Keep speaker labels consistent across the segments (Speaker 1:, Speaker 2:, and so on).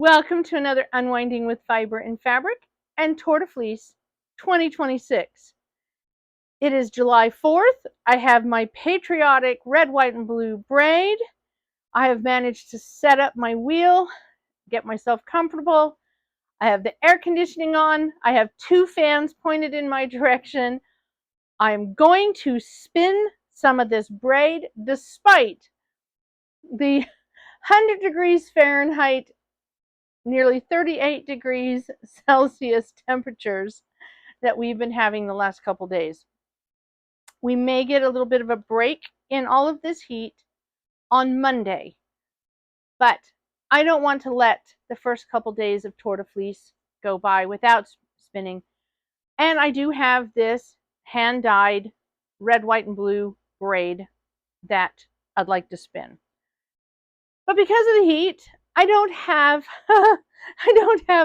Speaker 1: Welcome to another Unwinding with Fiber and Fabric and Tour de Fleece 2026. It is July 4th. I have my patriotic red, white, and blue braid. I have managed to set up my wheel, get myself comfortable. I have the air conditioning on. I have two fans pointed in my direction. I am going to spin some of this braid despite the 100 degrees Fahrenheit, nearly 38 degrees Celsius temperatures that we've been having the last couple days. We may get a little bit of a break in all of this heat on Monday, but I don't want to let the first couple days of Tour de Fleece go by without spinning. And I do have this hand-dyed red, white, and blue braid that I'd like to spin. But because of the heat, I don't have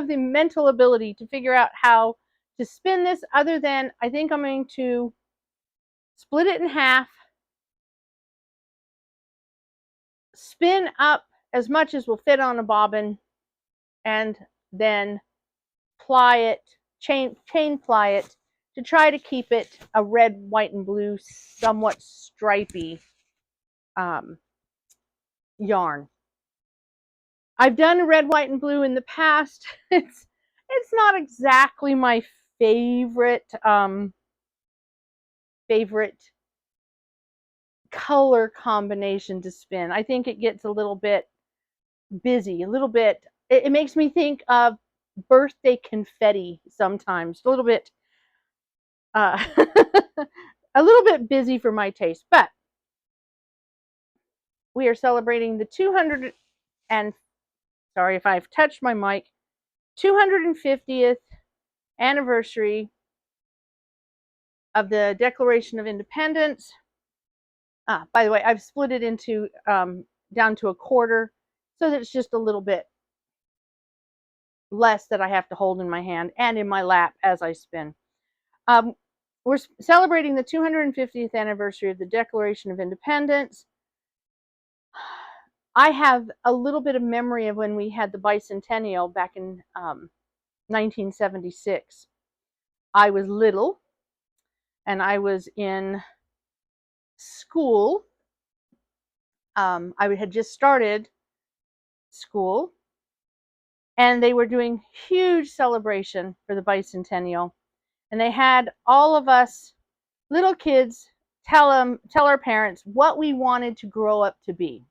Speaker 1: the mental ability to figure out how to spin this other than I think I'm going to split it in half, spin up as much as will fit on a bobbin, and then ply it, chain ply it to try to keep it a red, white, and blue, somewhat stripy yarn. I've done red, white, and blue in the past. It's not exactly my favorite color combination to spin. I think it gets a little bit busy, a little bit. It makes me think of birthday confetti sometimes. A little bit, a little bit busy for my taste. But we are celebrating the 200 and sorry if I've touched my mic, 250th anniversary of the Declaration of Independence. By the way, I've split it into down to a quarter so that it's just a little bit less that I have to hold in my hand and in my lap as I spin. We're celebrating the 250th anniversary of the Declaration of Independence. I have a little bit of memory of when we had the bicentennial back in 1976. I was little and I was in school. I had just started school and they were doing huge celebration for the bicentennial, and they had all of us little kids tell our parents what we wanted to grow up to be.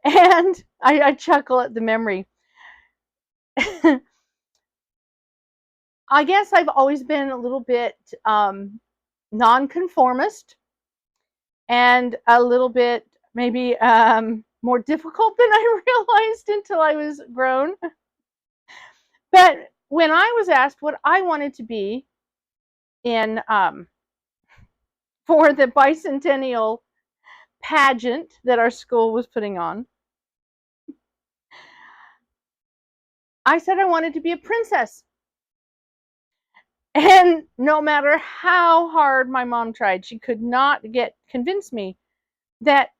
Speaker 1: And I chuckle at the memory. I guess I've always been a little bit nonconformist and a little bit maybe more difficult than I realized until I was grown. But when I was asked what I wanted to be in for the bicentennial pageant that our school was putting on, I said I wanted to be a princess. And no matter how hard my mom tried, she could not convince me that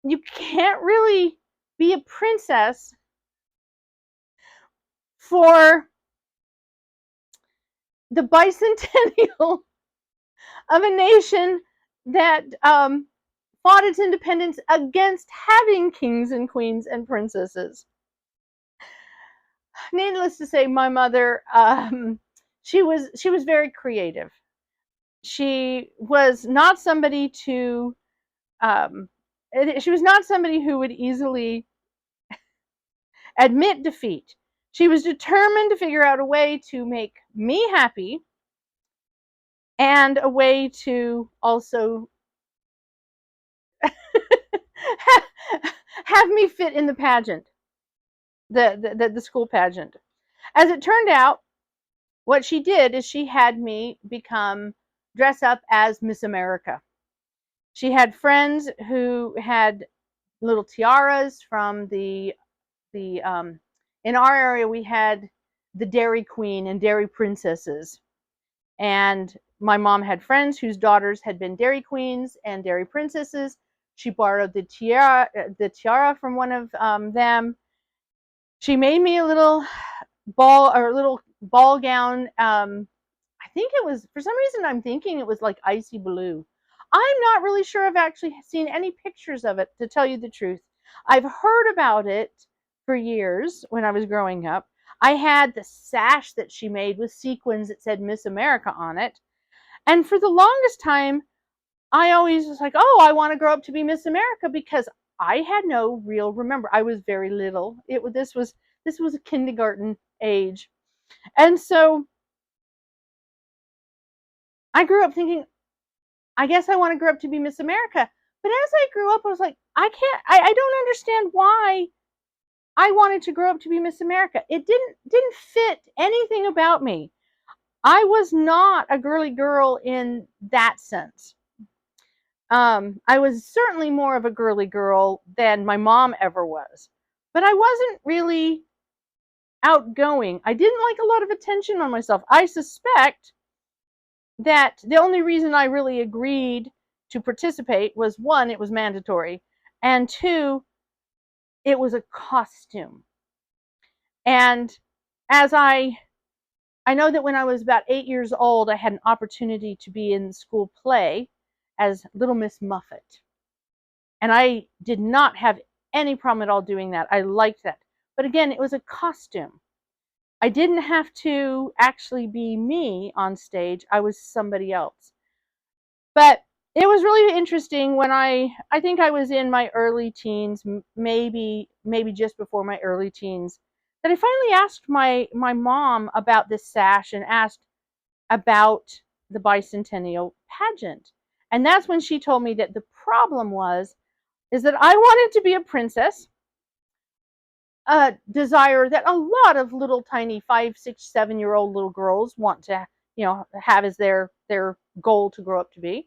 Speaker 1: you can't really be a princess for the bicentennial of a nation that fought its independence against having kings and queens and princesses. Needless to say, my mother, she was very creative. She was not somebody to she was not somebody who would easily admit defeat. She was determined to figure out a way to make me happy and a way to also have me fit in the pageant, the school pageant. As it turned out, what she did is she had me dress up as Miss America. She had friends who had little tiaras from in our area we had the Dairy Queen and Dairy Princesses. And my mom had friends whose daughters had been Dairy Queens and Dairy Princesses. She borrowed the tiara from one of them, She made me a little ball gown. I think it was, for some reason, I'm thinking it was like icy blue. I'm not really sure I've actually seen any pictures of it, to tell you the truth. I've heard about it for years when I was growing up. I had the sash that she made with sequins that said Miss America on it. And for the longest time, I always was like, oh, I want to grow up to be Miss America, because I had no real remember. I was very little. This was a kindergarten age. And so I grew up thinking, I guess I want to grow up to be Miss America. But as I grew up, I was like, I don't understand why I wanted to grow up to be Miss America. It didn't fit anything about me. I was not a girly girl in that sense. I was certainly more of a girly girl than my mom ever was. But I wasn't really outgoing. I didn't like a lot of attention on myself. I suspect that the only reason I really agreed to participate was, one, it was mandatory, and two, it was a costume. And as I know that when I was about 8 years old, I had an opportunity to be in the school play as Little Miss Muffet. And I did not have any problem at all doing that. I liked that. But again, it was a costume. I didn't have to actually be me on stage. I was somebody else. But it was really interesting when I think I was in my early teens, maybe just before my early teens, that I finally asked my mom about this sash and asked about the bicentennial pageant. And that's when she told me that the problem is that I wanted to be a princess, a desire that a lot of little tiny 5, 6, 7-year-old little girls want to, have as their goal to grow up to be.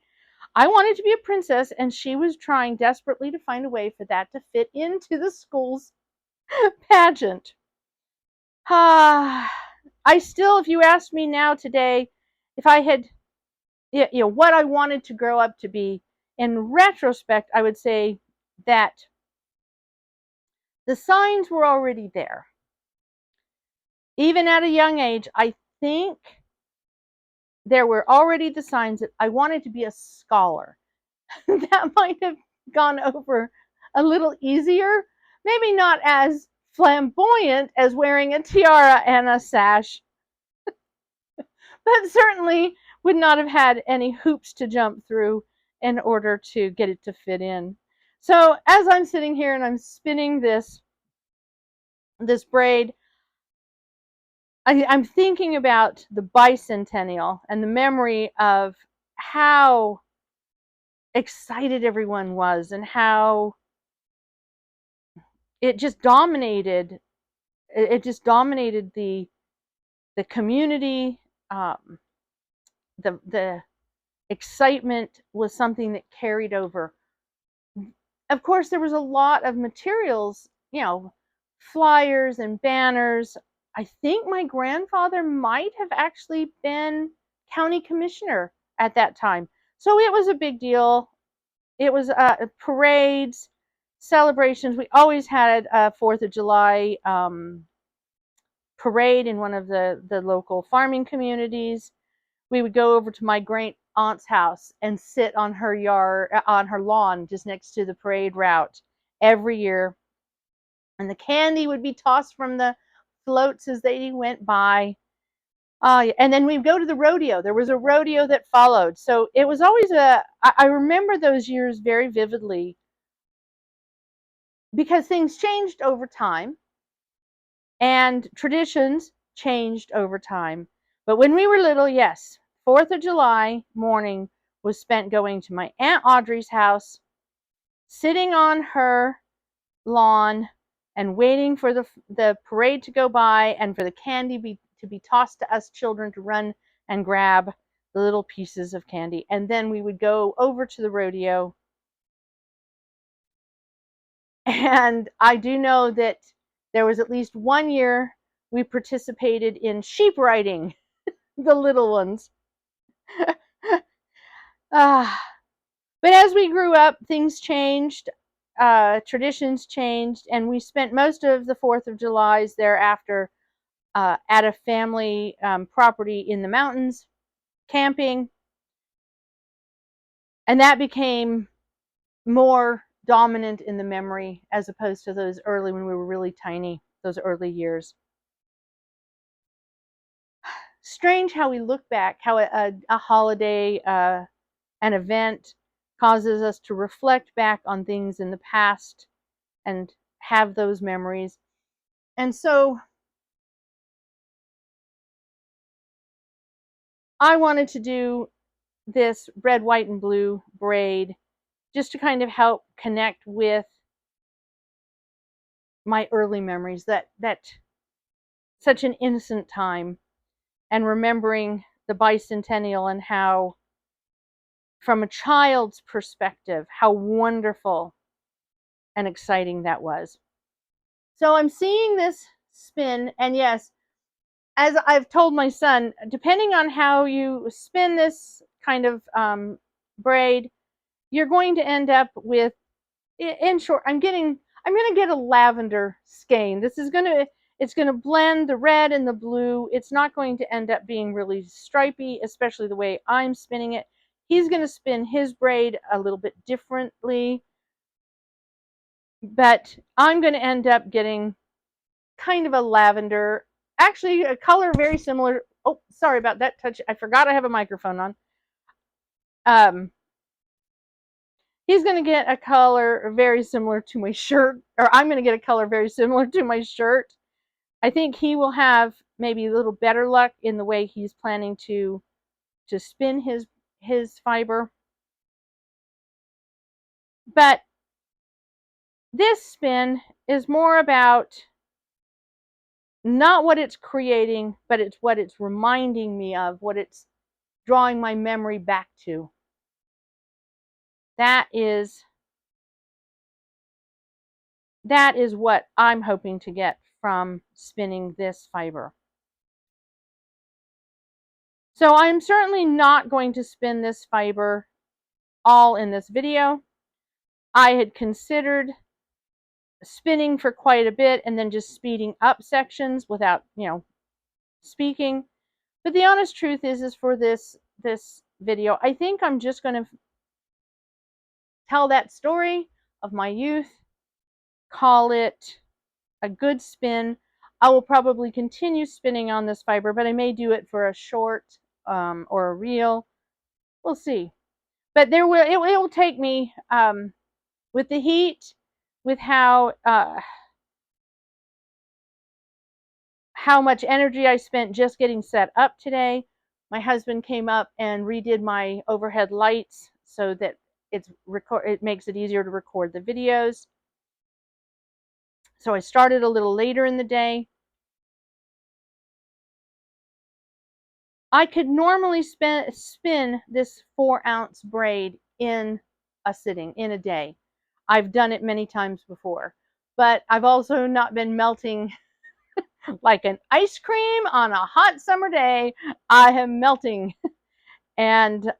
Speaker 1: I wanted to be a princess, and she was trying desperately to find a way for that to fit into the school's pageant. I still, if you asked me now today, if I had, what I wanted to grow up to be, in retrospect, I would say that the signs were already there. Even at a young age, I think there were already the signs that I wanted to be a scholar. That might have gone over a little easier. Maybe not as flamboyant as wearing a tiara and a sash, but certainly would not have had any hoops to jump through in order to get it to fit in. So as I'm sitting here and I'm spinning this braid, I'm thinking about the bicentennial and the memory of how excited everyone was and how it just dominated the community. The excitement was something that carried over. Of course, there was a lot of materials, flyers and banners. I think my grandfather might have actually been county commissioner at that time. So it was a big deal. It was parades, celebrations. We always had a 4th of July parade in one of the local farming communities. We would go over to my great aunt's house and sit on her lawn, just next to the parade route every year. And the candy would be tossed from the floats as they went by. And then we'd go to the rodeo. There was a rodeo that followed. So it was always I remember those years very vividly, because things changed over time and traditions changed over time. But when we were little, yes, 4th of July morning was spent going to my Aunt Audrey's house, sitting on her lawn and waiting for the parade to go by and for the candy to be tossed to us children to run and grab the little pieces of candy. And then we would go over to the rodeo. And I do know that there was at least one year we participated in sheep riding, the little ones. But as we grew up, things changed. traditions changed, and we spent most of the 4th of July's thereafter at a family property in the mountains, camping. And that became more dominant in the memory as opposed to those early, when we were really tiny, those early years. Strange how we look back, how a holiday, an event causes us to reflect back on things in the past and have those memories. And so I wanted to do this red, white, and blue braid just to kind of help connect with my early memories, that such an innocent time, and remembering the bicentennial and how, from a child's perspective, how wonderful and exciting that was. So I'm seeing this spin, and yes, as I've told my son, depending on how you spin this kind of braid, you're going to end up with, in short, I'm going to get a lavender skein. It's going to blend the red and the blue. It's not going to end up being really stripy, especially the way I'm spinning it. He's going to spin his braid a little bit differently, but I'm going to end up getting kind of a lavender, actually a color very similar. Oh, sorry about that touch. I forgot I have a microphone on. He's going to get a color very similar to my shirt, or I'm going to get a color very similar to my shirt. I think he will have maybe a little better luck in the way he's planning to spin his fiber. But this spin is more about not what it's creating, but it's what it's reminding me of, what it's drawing my memory back to. That is what I'm hoping to get from spinning this fiber. So I'm certainly not going to spin this fiber all in this video. I had considered spinning for quite a bit and then just speeding up sections without, speaking. But the honest truth is for this video, I think I'm just going to tell that story of my youth, call it a good spin. I will probably continue spinning on this fiber, but I may do it for a short or a reel. We'll see. But it will take me, with the heat, with how much energy I spent just getting set up today. My husband came up and redid my overhead lights so that it makes it easier to record the videos. So I started a little later in the day. I could normally spin this 4-ounce braid in a sitting, in a day. I've done it many times before, but I've also not been melting like an ice cream on a hot summer day. I am melting. And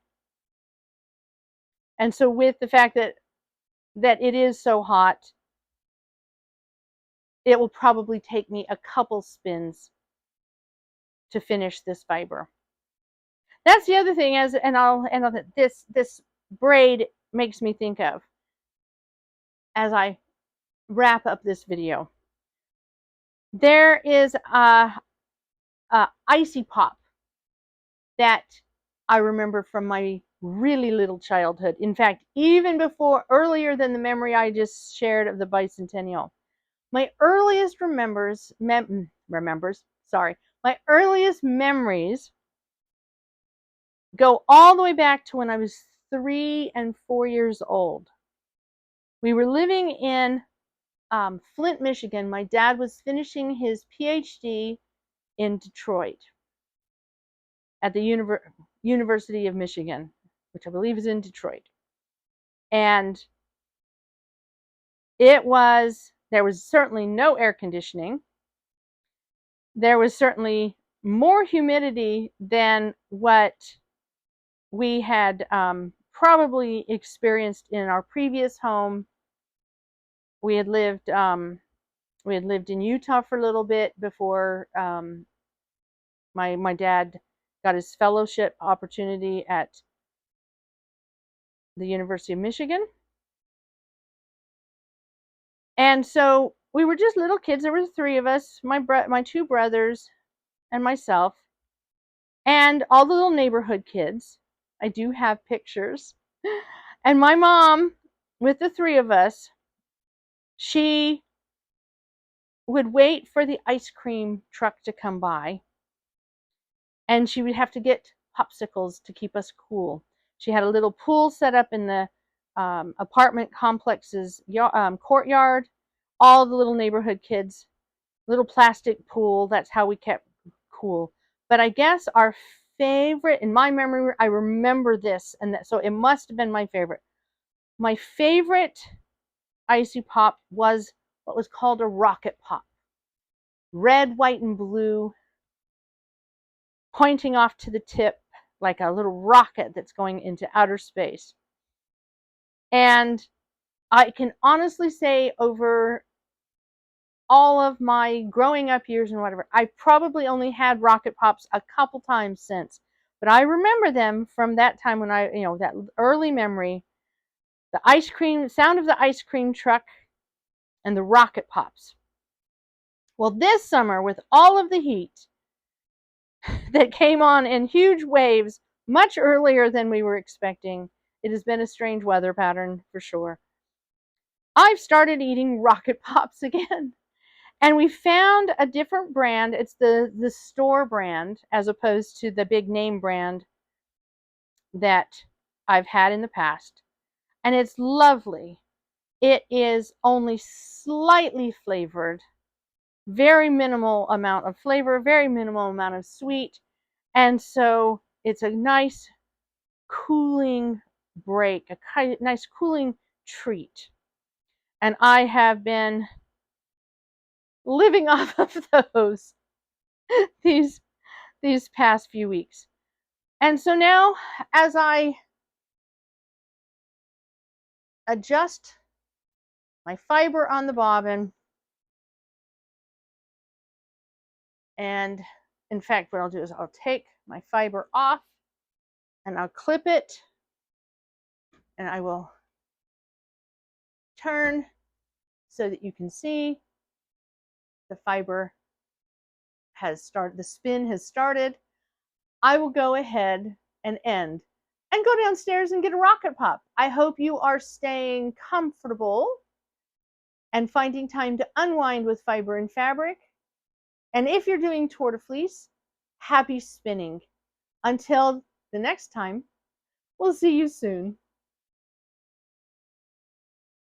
Speaker 1: so with the fact that it is so hot, it will probably take me a couple spins to finish this fiber. That's the other thing, this braid makes me think of as I wrap up this video. There is a icy pop that I remember from my really little childhood. In fact, even earlier than the memory I just shared of the bicentennial. My earliest my earliest memories go all the way back to when I was 3 and 4 years old. We were living in Flint, Michigan. My dad was finishing his PhD in Detroit at the University of Michigan, which I believe is in Detroit. And there was certainly no air conditioning. There was certainly more humidity than what we had probably experienced in our previous home we had lived in Utah for a little bit before my dad got his fellowship opportunity at the University of Michigan. And so we were just little kids. There were three of us, my two brothers and myself, and all the little neighborhood kids. I do have pictures. And my mom, with the three of us, she would wait for the ice cream truck to come by, and she would have to get popsicles to keep us cool. She had a little pool set up in the apartment complex's courtyard. All the little neighborhood kids, little plastic pool. That's how we kept cool. But I guess our favorite, in my memory, I remember this, and so it must have been my favorite. My favorite icy pop was what was called a rocket pop. Red, white, and blue, pointing off to the tip like a little rocket that's going into outer space. And I can honestly say, over all of my growing up years and whatever, I probably only had rocket pops a couple times since, but I remember them from that time when that early memory, the ice cream, sound of the ice cream truck and the rocket pops. Well, this summer, with all of the heat that came on in huge waves much earlier than we were expecting, it has been a strange weather pattern for sure. I've started eating rocket pops again. And we found a different brand. It's the store brand as opposed to the big name brand that I've had in the past. And it's lovely. It is only slightly flavored, very minimal amount of flavor, very minimal amount of sweet. And so it's a nice cooling break, a nice cooling treat. And I have been living off of those these past few weeks. And so now, as I adjust my fiber on the bobbin, and in fact, what I'll do is I'll take my fiber off and I'll clip it, and I will turn so that you can see the fiber has started, the spin has started. I will go ahead and end and go downstairs and get a rocket pop. I hope you are staying comfortable and finding time to unwind with fiber and fabric. And if you're doing Tour de Fleece, happy spinning. Until the next time, we'll see you soon.